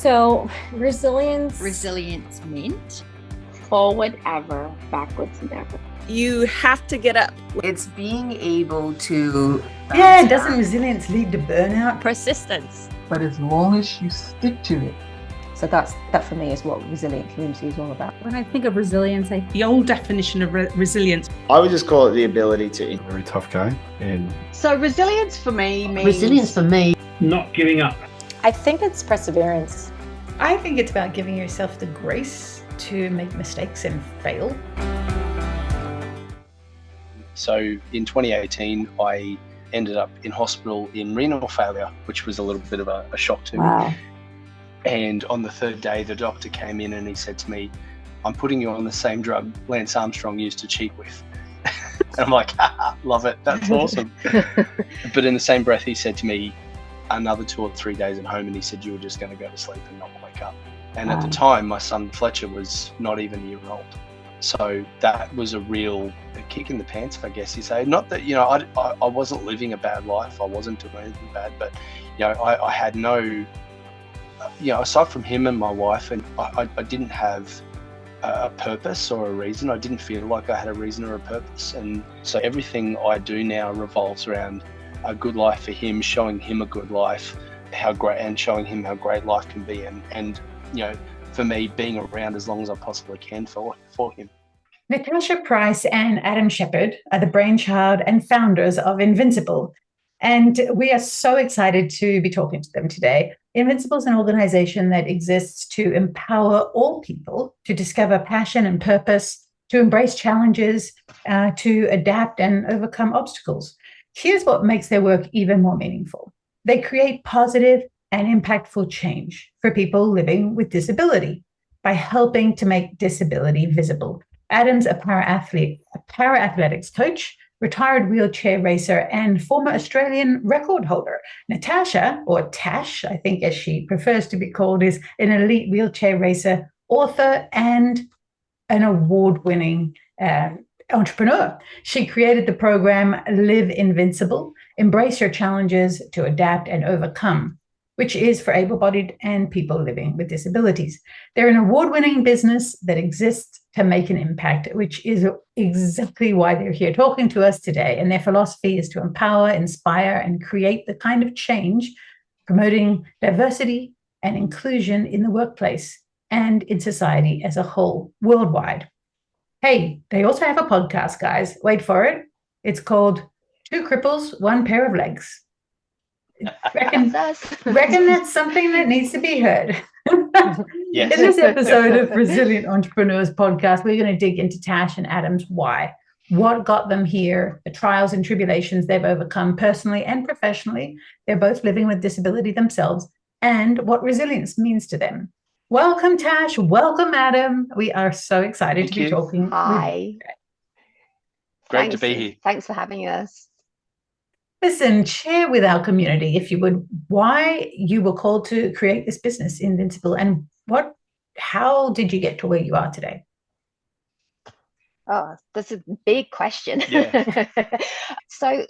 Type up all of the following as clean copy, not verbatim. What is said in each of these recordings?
So resilience. Resilience meant forward ever, backwards never. You have to get up. It's being able to... doesn't resilience lead to burnout? persistence. But as long as you stick to it. So that for me is what resilient community is all about. When I think of resilience, the old definition of resilience, I would just call it the ability to... Very tough game. So resilience for me means... Resilience for me... not giving up. I think it's perseverance. I think it's about giving yourself the grace to make mistakes and fail. So in 2018, I ended up in hospital in renal failure, which was a little bit of a shock to me. And on the third day, the doctor came in and he said to me, "I'm putting you on the same drug Lance Armstrong used to cheat with." And I'm like, love it. That's awesome. But in the same breath, he said to me, another 2 or 3 days at home, and he said, "You were just going to go to sleep and not wake up." And at the time, my son Fletcher was not even a year old. So that was a real kick in the pants, I guess you say. Not that, I wasn't living a bad life. I wasn't doing anything bad, but, I had no, aside from him and my wife, and I didn't have a purpose or a reason. I didn't feel like I had a reason or a purpose. And so everything I do now revolves around a good life for him, showing him a good life, and showing him how great life can be. And for me, being around as long as I possibly can for him. Natasha Price and Adam Sheppard are the brainchild and founders of InvincAble. And we are so excited to be talking to them today. InvincAble is an organization that exists to empower all people to discover passion and purpose, to embrace challenges, to adapt and overcome obstacles. Here's what makes their work even more meaningful. They create positive and impactful change for people living with disability by helping to make disability visible. Adam's a para-athletics coach, retired wheelchair racer, and former Australian record holder. Natasha, or Tash, I think as she prefers to be called, is an elite wheelchair racer, author, and an award-winning entrepreneur. She created the program Live Invincible, Embrace Your Challenges to Adapt and Overcome, which is for able-bodied and people living with disabilities. They're an award-winning business that exists to make an impact, which is exactly why they're here talking to us today. And their philosophy is to empower, inspire, and create the kind of change, promoting diversity and inclusion in the workplace and in society as a whole, worldwide. Hey, they also have a podcast, guys. Wait for it. It's called Two Cripples, One Pair of Legs. Reckon that's something that needs to be heard. Yes. In this episode of Resilient Entrepreneurs Podcast, we're going to dig into Tash and Adam's why. What got them here, the trials and tribulations they've overcome personally and professionally. They're both living with disability themselves, and what resilience means to them. Welcome, Tash. Welcome, Adam. We are so excited to be talking. Hi. Great to be here. Thanks for having us. Listen, share with our community, if you would, why you were called to create this business, InvincAble, and how did you get to where you are today? Oh, that's a big question. Yeah. So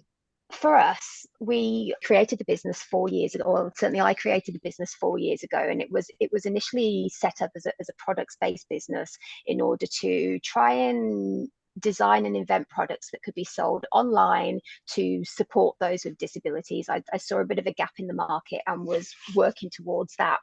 for us, we created the business 4 years ago, or certainly I created the business 4 years ago, and it was initially set up as a products-based business in order to try and design and invent products that could be sold online to support those with disabilities. I saw a bit of a gap in the market and was working towards that.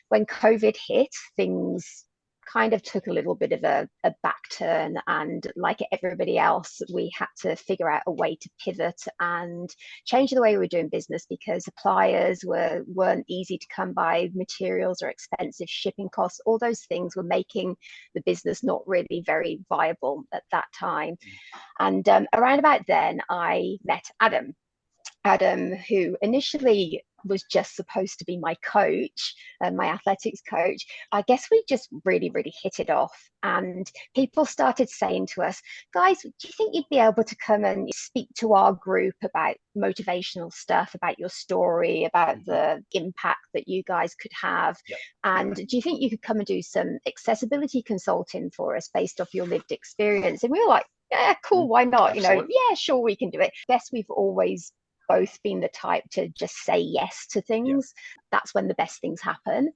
When COVID hit, things kind of took a little bit of a back turn, and like everybody else, we had to figure out a way to pivot and change the way we were doing business, because suppliers weren't easy to come by, materials or expensive, shipping costs, all those things were making the business not really very viable at that time. And around about then I met Adam, who initially was just supposed to be my coach, my athletics coach. I guess we just really, really hit it off. And people started saying to us, "Guys, do you think you'd be able to come and speak to our group about motivational stuff, about your story, about the impact that you guys could have? Yep. And do you think you could come and do some accessibility consulting for us based off your lived experience?" And we were like, "Yeah, cool, why not?" Absolutely. Yeah, sure, we can do it. I guess we've always both been the type to just say yes to things. That's when the best things happen.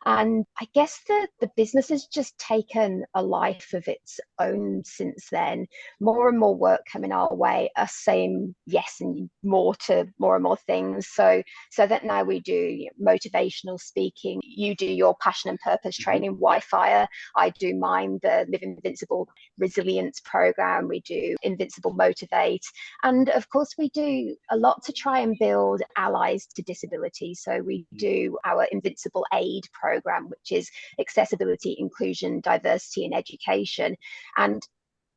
And I guess the business has just taken a life of its own since then. More and more work coming our way, us saying yes and more to more and more things. So that now we do motivational speaking. You do your passion and purpose training, Wi-Fi. I do mine, the Live Invincible Resilience program. We do Invincible Motivate. And of course, we do a lot to try and build allies to disability. So we do our Invincible Aid program, which is accessibility, inclusion, diversity, and education. And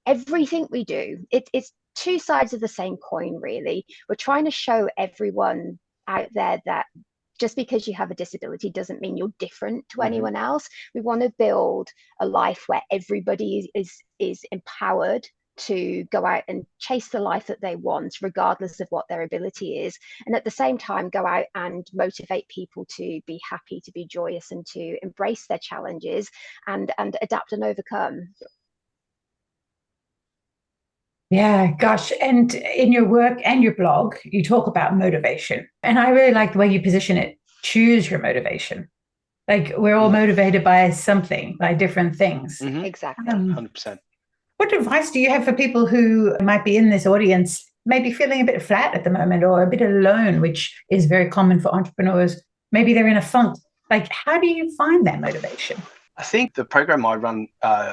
everything we do, it's two sides of the same coin, really. We're trying to show everyone out there that just because you have a disability doesn't mean you're different to anyone else. We want to build a life where everybody is empowered to go out and chase the life that they want, regardless of what their ability is. And at the same time, go out and motivate people to be happy, to be joyous, and to embrace their challenges and adapt and overcome. Yeah, gosh. And in your work and your blog, you talk about motivation. And I really like the way you position it. Choose your motivation. Like, we're all motivated by something, by different things. Exactly. 100%. What advice do you have for people who might be in this audience, maybe feeling a bit flat at the moment or a bit alone, which is very common for entrepreneurs? Maybe they're in a funk. Like, how do you find that motivation? I think the program I run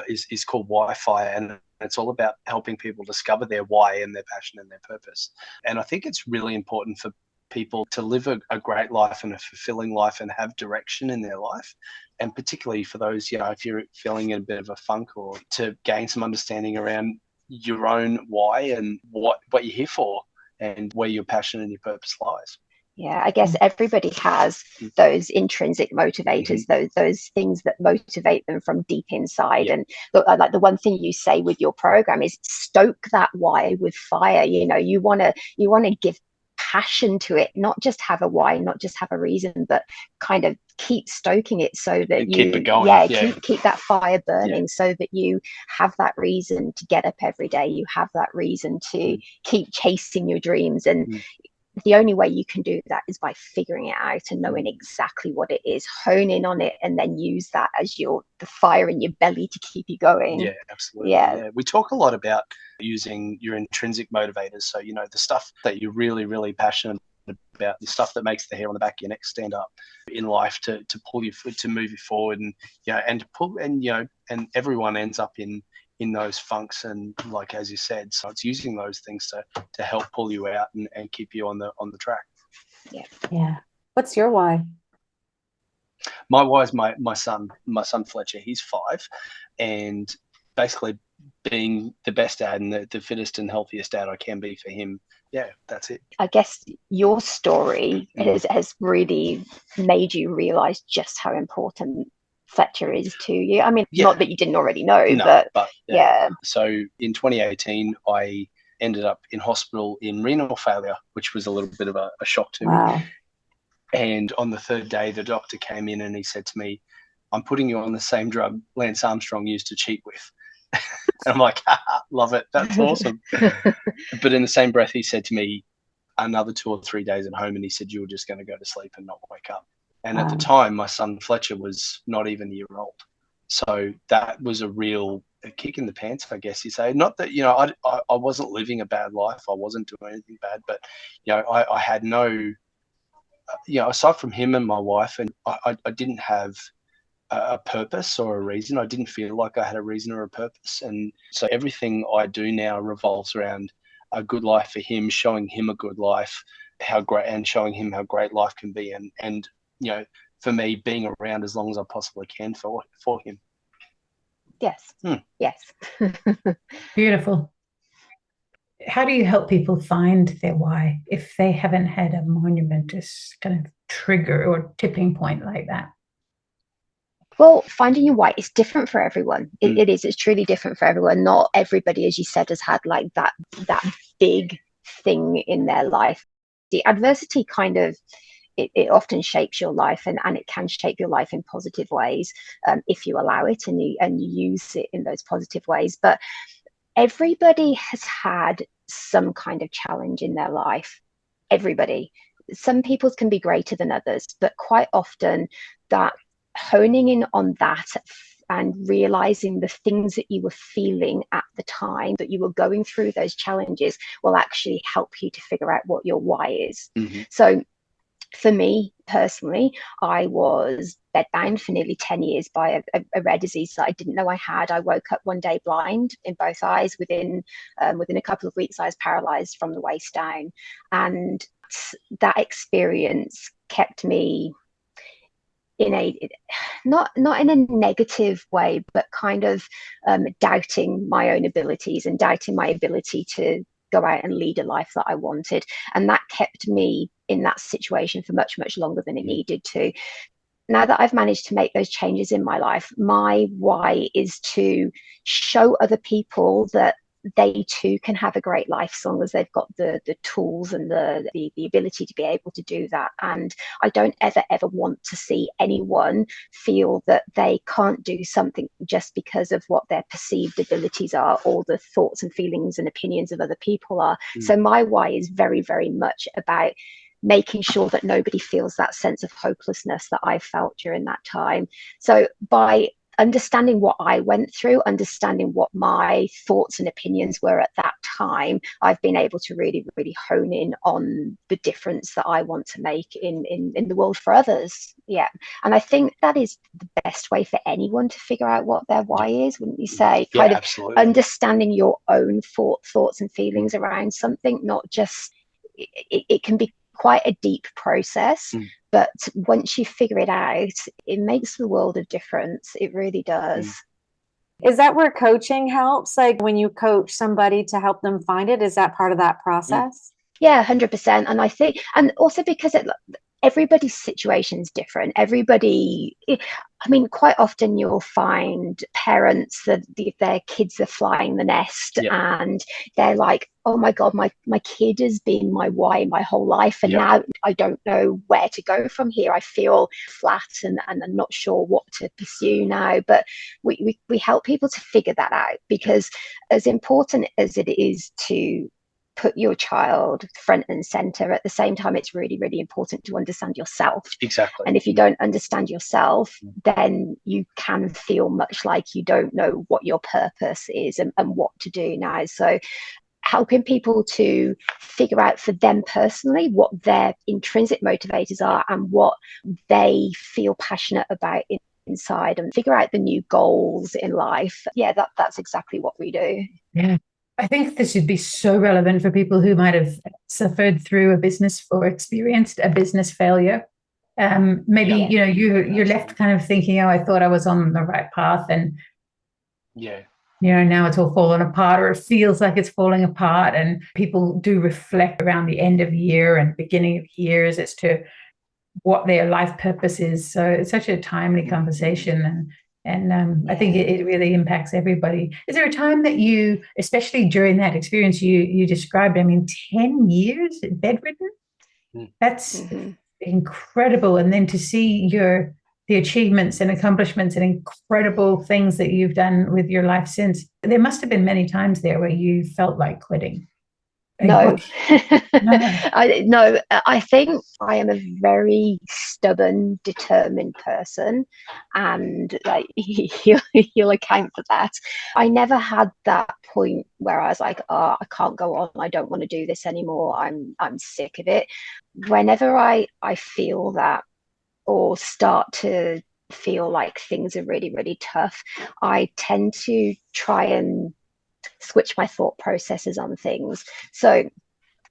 is called Wi-Fi, and it's all about helping people discover their why and their passion and their purpose. And I think it's really important for people to live a great life and a fulfilling life and have direction in their life. And particularly for those, if you're feeling in a bit of a funk, or to gain some understanding around your own why and what you're here for and where your passion and your purpose lies. Yeah, I guess everybody has those intrinsic motivators, those things that motivate them from deep inside. And like the one thing you say with your program is stoke that why with fire. You want to give passion to it, not just have a why, not just have a reason, but kind of keep stoking it so that you keep it going. Keep that fire burning, so that you have that reason to get up every day. You have that reason to keep chasing your dreams. And the only way you can do that is by figuring it out and knowing exactly what it is, hone in on it, and then use that as the fire in your belly to keep you going. Yeah, absolutely. Yeah. We talk a lot about using your intrinsic motivators. So, the stuff that you're really, really passionate about, the stuff that makes the hair on the back of your neck stand up in life to pull you, to move you forward, and and to pull, and everyone ends up in those funks, and like as you said, so it's using those things to help pull you out and keep you on the track. Yeah. What's your why? My why is my son Fletcher. He's 5, and basically being the best dad and the fittest and healthiest dad I can be for him. Yeah, that's it. I guess your story has really made you realize just how important Fletcher is to you. I mean, not that you didn't already know, but yeah. So in 2018, I ended up in hospital in renal failure, which was a little bit of a shock to me. And on the 3rd day, the doctor came in and he said to me, "I'm putting you on the same drug Lance Armstrong used to cheat with." And I'm like, love it. That's awesome. But in the same breath, he said to me, another 2 or 3 days at home, and he said, "You were just going to go to sleep and not wake up." And at the time, my son Fletcher was not even a year old. So that was a real kick in the pants, I guess you say. Not that, I wasn't living a bad life. I wasn't doing anything bad. But, I had no, aside from him and my wife, and I didn't have a purpose or a reason. I didn't feel like I had a reason or a purpose. And so everything I do now revolves around a good life for him, showing him a good life, and showing him how great life can be. And for me, being around as long as I possibly can for him. Yes. Yes. Beautiful. How do you help people find their why if they haven't had a monumentous kind of trigger or tipping point like that? Well, finding your why is different for everyone. It's truly different for everyone. Not everybody, as you said, has had like that big thing in their life. The adversity kind of, it often shapes your life, and it can shape your life in positive ways if you allow it and you use it in those positive ways. But everybody has had some kind of challenge in their life. Everybody. Some people's can be greater than others, but quite often that honing in on that and realizing the things that you were feeling at the time that you were going through those challenges will actually help you to figure out what your why is. So for me personally, I was bedbound for nearly 10 years by a rare disease that I didn't know I had. I woke up one day blind in both eyes. Within a couple of weeks, I was paralyzed from the waist down. And that experience kept me in a not in a negative way, but kind of doubting my own abilities and doubting my ability to go out and lead a life that I wanted. And that kept me in that situation for much, much longer than it needed to. Now that I've managed to make those changes in my life, my why is to show other people that they too can have a great life as long as they've got the tools and the ability to be able to do that. And I don't ever want to see anyone feel that they can't do something just because of what their perceived abilities are or the thoughts and feelings and opinions of other people are. So my why is very, very much about making sure that nobody feels that sense of hopelessness that I felt during that time. So by understanding what I went through, understanding what my thoughts and opinions were at that time, I've been able to really, really hone in on the difference that I want to make in the world for others. Yeah. And I think that is the best way for anyone to figure out what their why is, wouldn't you say? Kind of absolutely. Understanding your own thoughts and feelings around something, not just, it can be quite a deep process, but once you figure it out, it makes the world of difference. It really does. Is that where coaching helps? Like when you coach somebody to help them find it, is that part of that process? Yeah, 100%. And I think, and also because everybody's situation is different. I mean, quite often you'll find parents that their kids are flying the nest and they're like, oh my God, my kid has been my why my whole life. And now I don't know where to go from here. I feel flat and I'm not sure what to pursue now. But we help people to figure that out, because as important as it is to put your child front and center, at the same time it's really, really important to understand yourself. Exactly. And if you don't understand yourself, then you can feel much like you don't know what your purpose is and what to do now. So helping people to figure out for them personally what their intrinsic motivators are and what they feel passionate about inside, and figure out the new goals in life. Yeah, that's exactly what we do. Yeah. I think this would be so relevant for people who might have suffered through a business or experienced a business failure. Maybe, you're left kind of thinking, oh, I thought I was on the right path. And, now it's all fallen apart, or it feels like it's falling apart. And people do reflect around the end of the year and beginning of years as to what their life purpose is. So it's such a timely conversation. And I think it really impacts everybody. Is there a time that you, especially during that experience you described, 10 years bedridden? That's incredible. And then to see the achievements and accomplishments and incredible things that you've done with your life since, there must have been many times there where you felt like quitting. No. I think I am a very stubborn, determined person, and he'll account for that. I never had that point where I was like, oh, I can't go on, I don't want to do this anymore, I'm sick of it. Whenever I feel that, or start to feel like things are really, really tough, I tend to try and switch my thought processes on things. So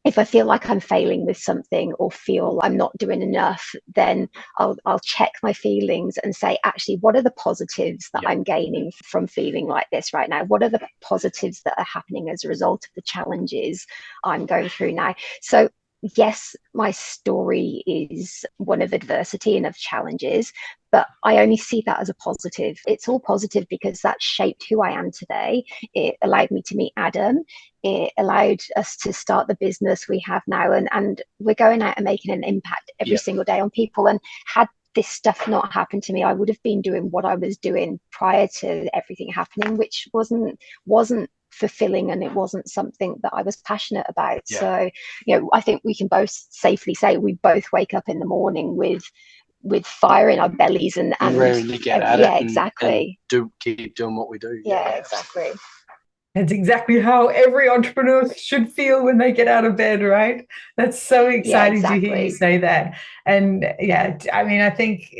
if I feel like I'm failing with something or feel I'm not doing enough, then I'll check my feelings and say, actually, what are the positives that I'm gaining from feeling like this right now? What are the positives that are happening as a result of the challenges I'm going through now? So yes, my story is one of adversity and of challenges, but I only see that as a positive. It's all positive because that shaped who I am today. It allowed me to meet Adam. It allowed us to start the business we have now. And we're going out and making an impact every single day on people. And had this stuff not happened to me, I would have been doing what I was doing prior to everything happening, which wasn't fulfilling, and it wasn't something that I was passionate about. So I think we can both safely say we both wake up in the morning with with fire in our bellies and raring to get at it. Yeah, exactly. And keep doing what we do. Yeah, exactly. That's exactly how every entrepreneur should feel when they get out of bed, right? That's so exciting to hear you say that. And yeah, I mean, I think,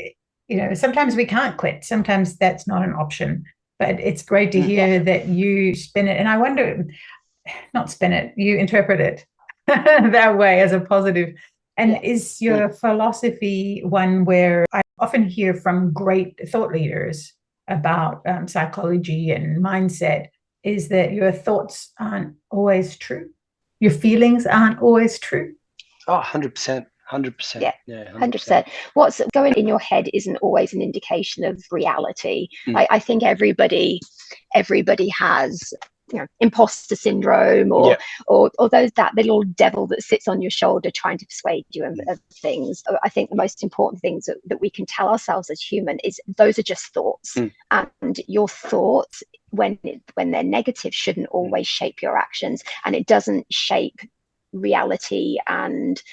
sometimes we can't quit. Sometimes that's not an option. But it's great to hear that you spin it. And I wonder, not spin it, you interpret it that way as a positive. And is your philosophy one where I often hear from great thought leaders about psychology and mindset, is that your thoughts aren't always true? Your feelings aren't always true? Oh, 100%. 100%. Yeah, 100%. What's going in your head isn't always an indication of reality. I think everybody has, imposter syndrome or that little devil that sits on your shoulder trying to persuade you of things. I think the most important things that we can tell ourselves as human is those are just thoughts, and your thoughts, when they're negative, shouldn't always shape your actions, and it doesn't shape reality and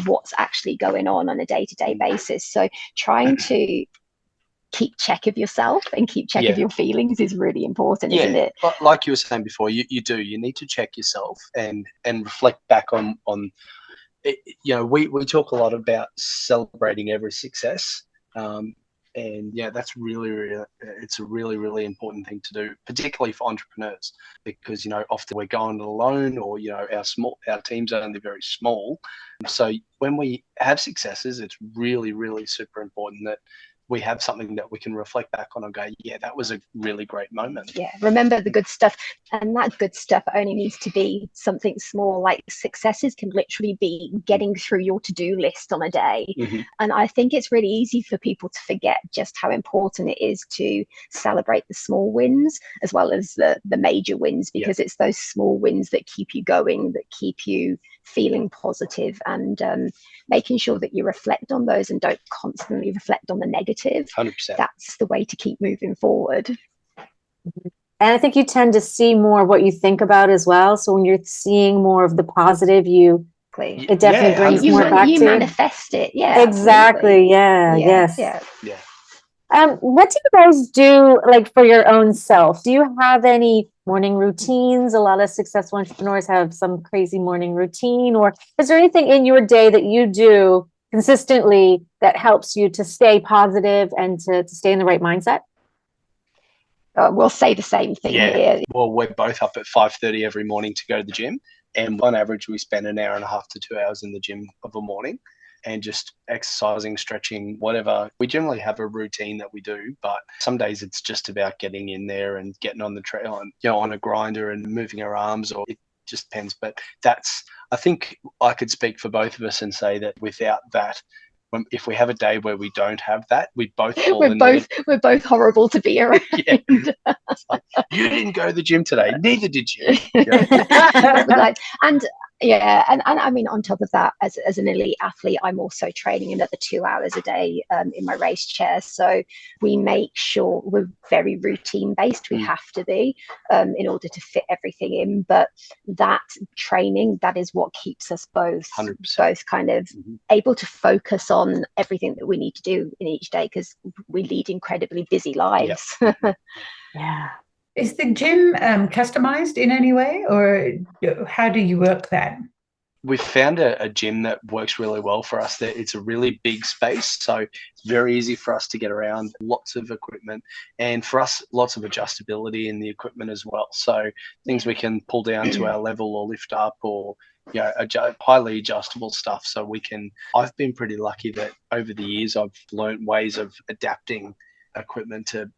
what's actually going on a day-to-day basis. So trying to keep check of yourself and keep check of your feelings is really important, isn't it? Like you were saying before, you need to check yourself and reflect back on we talk a lot about celebrating every success, and that's really it's a really important thing to do, particularly for entrepreneurs, because often we're going alone, or our team's only very small. So when we have successes, it's really super important that we have something that we can reflect back on and go, yeah, that was a really great moment. Yeah, remember the good stuff. And that good stuff only needs to be something small. Like, successes can literally be getting through your to-do list on a day. And I think it's really easy for people to forget just how important it is to celebrate the small wins as well as the major wins, because it's those small wins that keep you going, that keep you feeling positive, and making sure that you reflect on those and don't constantly reflect on the negative. 100%. That's the way to keep moving forward. And I think you tend to see more what you think about as well. So when you're seeing more of the positive, it definitely brings more back to you. You manifest it. Yeah, exactly. Yes. What do you guys do, like, for your own self? Do you have any morning routines? A lot of successful entrepreneurs have some crazy morning routine. Or is there anything in your day that you do consistently that helps you to stay positive and to stay in the right mindset? We'll say the same thing here. Well, we're both up at 5:30 every morning to go to the gym, and on average we spend an hour and a half to 2 hours in the gym of a morning, and just exercising, stretching, whatever. We generally have a routine that we do, but some days it's just about getting in there and getting on the trail and on a grinder and moving our arms, or it just depends. But I think I could speak for both of us and say that without that, if we have a day where we don't have that, we both we're both horrible to be around. It's like, you didn't go to the gym today, neither did you. And I mean, on top of that, as an elite athlete, I'm also training another 2 hours a day in my race chair. So we make sure we're very routine based. We have to be in order to fit everything in. But that training, that is what keeps us both 100%. Kind of able to focus on everything that we need to do in each day, because we lead incredibly busy lives. Yeah. Is the gym customized in any way, or how do you work that? We've found a gym that works really well for us. It's a really big space, so it's very easy for us to get around, lots of equipment, and for us, lots of adjustability in the equipment as well. So things we can pull down to our level or lift up, or highly adjustable stuff. So I've been pretty lucky that over the years I've learned ways of adapting equipment to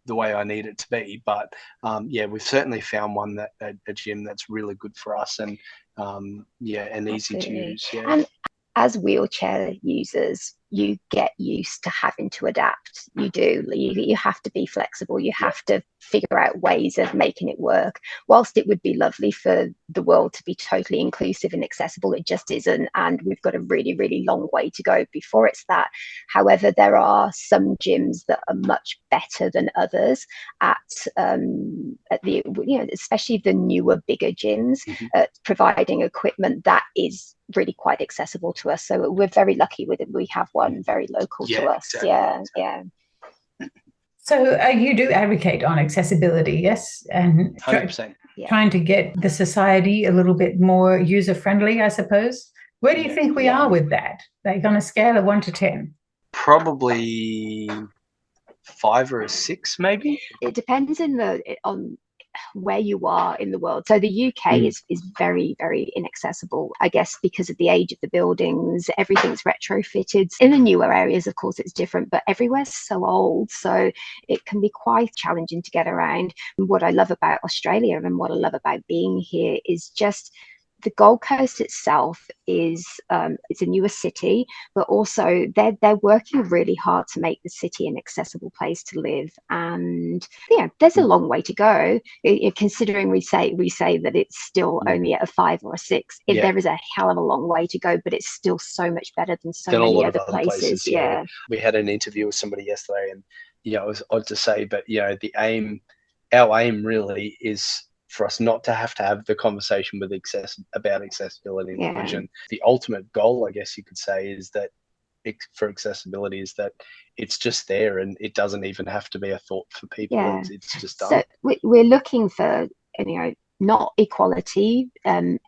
the way I need it to be. But we've certainly found one a gym that's really good for us, and and easy to use. And as wheelchair users, you get used to having to adapt. You do. You have to be flexible. You have to figure out ways of making it work. Whilst it would be lovely for the world to be totally inclusive and accessible, it just isn't. And we've got a really, really long way to go before it's that. However, there are some gyms that are much better than others at the, especially the newer, bigger gyms, at providing equipment that is really quite accessible to us. So we're very lucky with it. We have one very local to us. Exactly. Yeah. So you do advocate on accessibility, yes? And 100%. Trying to get the society a little bit more user-friendly, I suppose. Where do you think we are with that? Like on a scale of 1 to 10? Probably 5 or a 6, maybe. It depends on where you are in the world. So the UK is very, very inaccessible, I guess, because of the age of the buildings. Everything's retrofitted. In the newer areas, of course, it's different, but everywhere's so old, so it can be quite challenging to get around. And what I love about Australia and what I love about being here is just the Gold Coast itself is it's a newer city, but also they're working really hard to make the city an accessible place to live. And there's a long way to go. Considering we say that it's still only at a 5 or a 6, there is a hell of a long way to go, but it's still so much better than many other places. Yeah. We had an interview with somebody yesterday, and it was odd to say, but our aim really is for us not to have the conversation with about accessibility and inclusion. The ultimate goal, I guess you could say, is that for accessibility is that it's just there and it doesn't even have to be a thought for people. It's just done. So we're looking for not equality,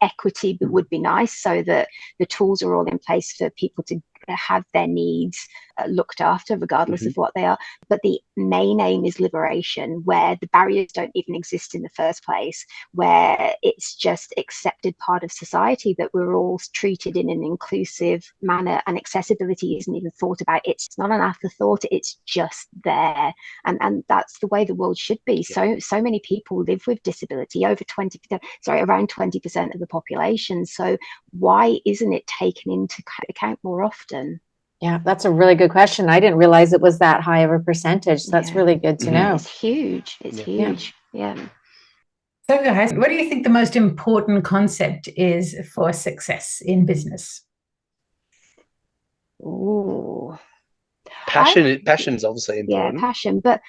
equity would be nice, so that the tools are all in place for people to have their needs looked after regardless of what they are. But the main aim is liberation, where the barriers don't even exist in the first place, where it's just accepted part of society that we're all treated in an inclusive manner, and accessibility isn't even thought about. It's not an afterthought, it's just there. And that's the way the world should be. So many people live with disability, around 20% of the population. So why isn't it taken into account more often? Yeah, that's a really good question. I didn't realize it was that high of a percentage. So that's really good to know. It's huge. It's huge. Yeah. So guys, what do you think the most important concept is for success in business? Ooh. Passion is obviously important. Yeah, passion, but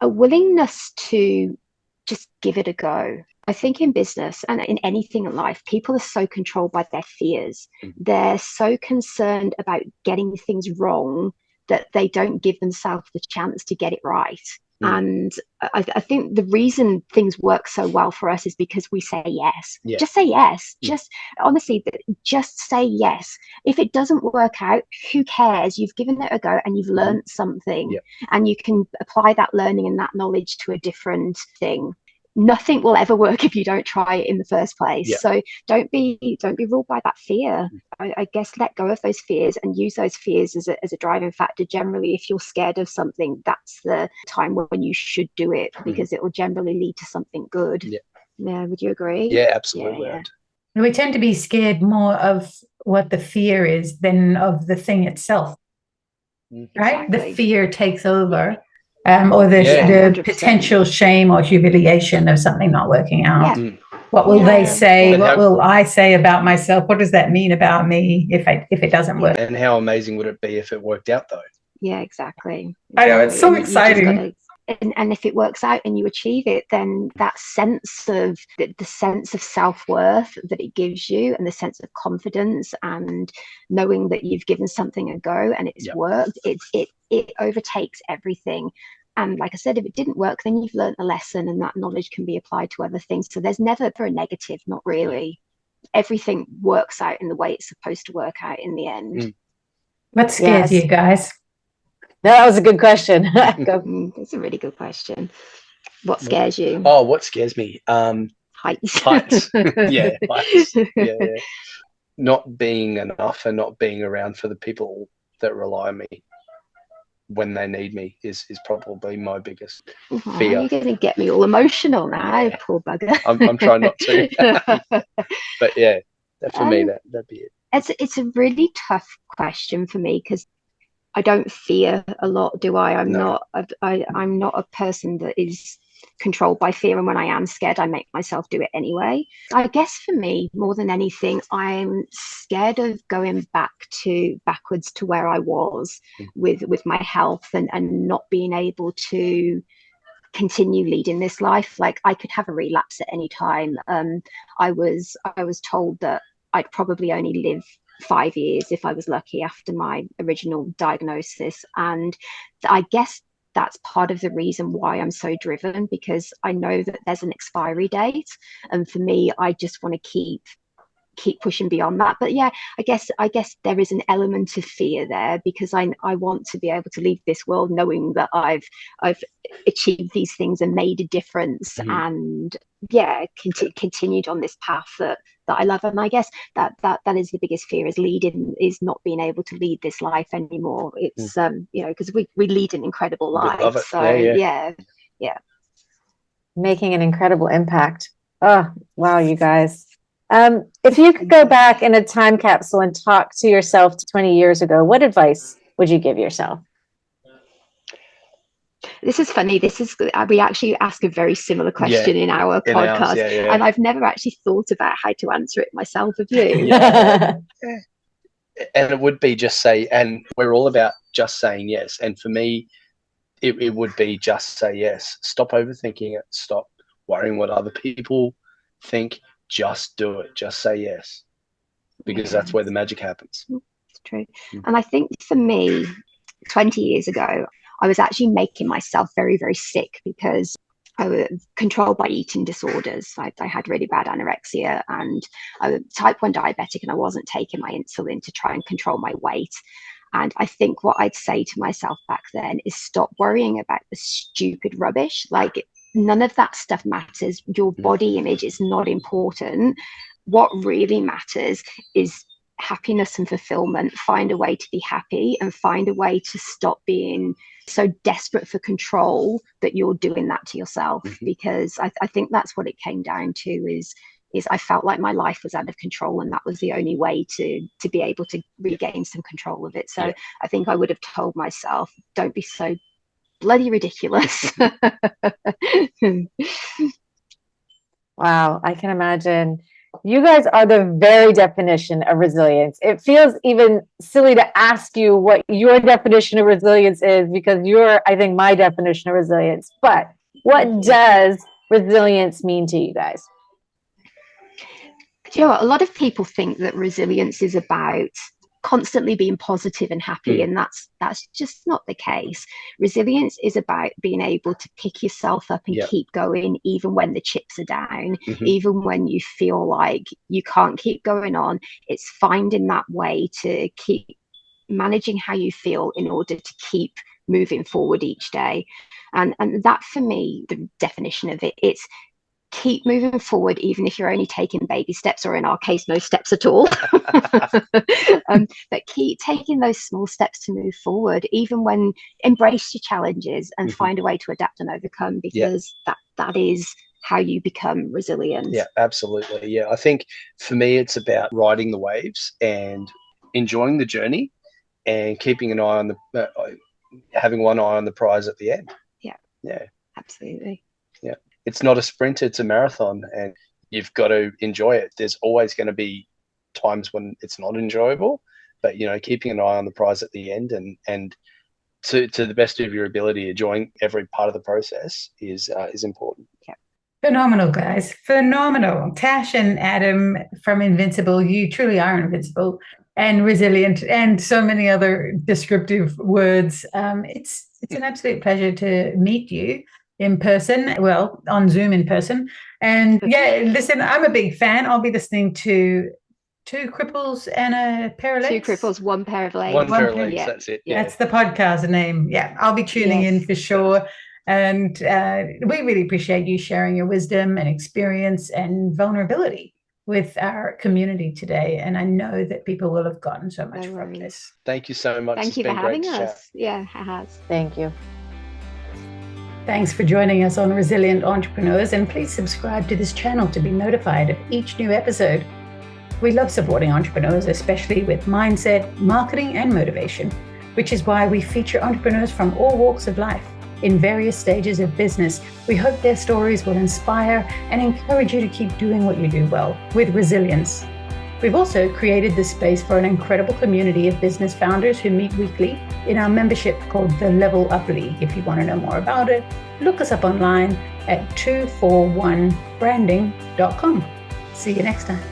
a willingness to just give it a go. I think in business and in anything in life, people are so controlled by their fears. They're so concerned about getting things wrong that they don't give themselves the chance to get it right. And I think the reason things work so well for us is because we say yes. Just say yes. Just honestly, just say yes. If it doesn't work out, who cares? You've given it a go and you've learned something, and you can apply that learning and that knowledge to a different thing. Nothing will ever work if you don't try it in the first place. So don't be ruled by that fear. I guess let go of those fears and use those fears as a driving factor. Generally, if you're scared of something, that's the time when you should do it, because it will generally lead to something good. Yeah, would you agree? Yeah, absolutely. We tend to be scared more of what the fear is than of the thing itself. Right? Exactly. The fear takes over. Or the potential shame or humiliation of something not working out. What will they say? What will I say about myself? What does that mean about me if it doesn't work? And how amazing would it be if it worked out, though? Yeah, exactly. I know, it's so exciting. And if it works out and you achieve it, then that sense of the sense of self-worth that it gives you, and the sense of confidence, and knowing that you've given something a go and it's worked, it overtakes everything. And like I said, if it didn't work, then you've learned a lesson, and that knowledge can be applied to other things. So there's never a negative, not really. Everything works out in the way it's supposed to work out in the end. What scares you guys? No, that was a good question. That's a really good question. What scares you? Oh, what scares me? Heights. Heights. Heights. Yeah. Not being enough and not being around for the people that rely on me when they need me is probably my biggest fear. You're going to get me all emotional now, poor bugger. I'm trying not to. But yeah, for me, that'd be it. It's a really tough question for me, because I don't fear a lot, do I? I'm not a person that is controlled by fear, and when I am scared, I make myself do it anyway. I guess for me, more than anything, I'm scared of going backwards to where I was with my health, and not being able to continue leading this life. Like, I could have a relapse at any time. I was told that I'd probably only live 5 years if I was lucky after my original diagnosis. And I guess that's part of the reason why I'm so driven, because I know that there's an expiry date. And for me, I just want to keep pushing beyond that. But yeah, I guess there is an element of fear there, because I want to be able to leave this world knowing that I've achieved these things and made a difference, and continued on this path that I love. And I guess that is the biggest fear, is not being able to lead this life anymore. It's because we lead an incredible life. So yeah. Making an incredible impact. Oh wow, you guys. If you could go back in a time capsule and talk to yourself 20 years ago, what advice would you give yourself? This is funny. We actually ask a very similar question in our podcast, and I've never actually thought about how to answer it myself. Have you? And it would be just say, and we're all about just saying yes. And for me, it would be just say yes. Stop overthinking it. Stop worrying what other people think. Just do it. Just say yes, because that's where the magic happens. It's true. And I think for me, 20 years ago, I was actually making myself very, very sick, because I was controlled by eating disorders. I had really bad anorexia, and I was type 1 diabetic, and I wasn't taking my insulin to try and control my weight. And I think what I'd say to myself back then is stop worrying about the stupid rubbish. Like, none of that stuff matters. Your body image is not important. What really matters is happiness and fulfillment. Find a way to be happy, and find a way to stop being so desperate for control that you're doing that to yourself. Because I think that's what it came down to, is I felt like my life was out of control, and that was the only way to be able to regain some control of it. So I think I would have told myself, don't be so bloody ridiculous. Wow, I can imagine. You guys are the very definition of resilience. It feels even silly to ask you what your definition of resilience is, because you're, I think, my definition of resilience. But what does resilience mean to you guys? Do you know what? A lot of people think that resilience is about constantly being positive and happy, and that's just not the case. Resilience is about being able to pick yourself up and keep going, even when the chips are down, even when you feel like you can't keep going on. It's finding that way to keep managing how you feel in order to keep moving forward each day. And that, for me, the definition of it's keep moving forward, even if you're only taking baby steps, or in our case, no steps at all. But keep taking those small steps to move forward, even when embrace your challenges and find a way to adapt and overcome, because that is how you become resilient. Yeah, absolutely. Yeah, I think for me, it's about riding the waves and enjoying the journey, and keeping an eye on having one eye on the prize at the end. Yeah, absolutely. Yeah. It's not a sprint, it's a marathon, and you've got to enjoy it. There's always going to be times when it's not enjoyable, but keeping an eye on the prize at the end, and to the best of your ability, enjoying every part of the process is important. Yeah. Phenomenal, guys. Phenomenal. Tash and Adam from InvincAble, you truly are invincible and resilient, and so many other descriptive words. It's an absolute pleasure to meet you in person, well, on Zoom in person. And listen, I'm a big fan. I'll be listening to Two Cripples and a Pair of Legs. Two Cripples, one pair of legs. One pair of legs, that's it. Yeah. That's the podcast name. Yeah, I'll be tuning in for sure. And we really appreciate you sharing your wisdom and experience and vulnerability with our community today. And I know that people will have gotten so much from this. Thank you so much. Thank you for having us. Yeah, it has. Thank you. Thanks for joining us on Resilient Entrepreneurs, and please subscribe to this channel to be notified of each new episode. We love supporting entrepreneurs, especially with mindset, marketing, and motivation, which is why we feature entrepreneurs from all walks of life in various stages of business. We hope their stories will inspire and encourage you to keep doing what you do well with resilience. We've also created this space for an incredible community of business founders who meet weekly in our membership called the Level Up League. If you want to know more about it, look us up online at 241branding.com. See you next time.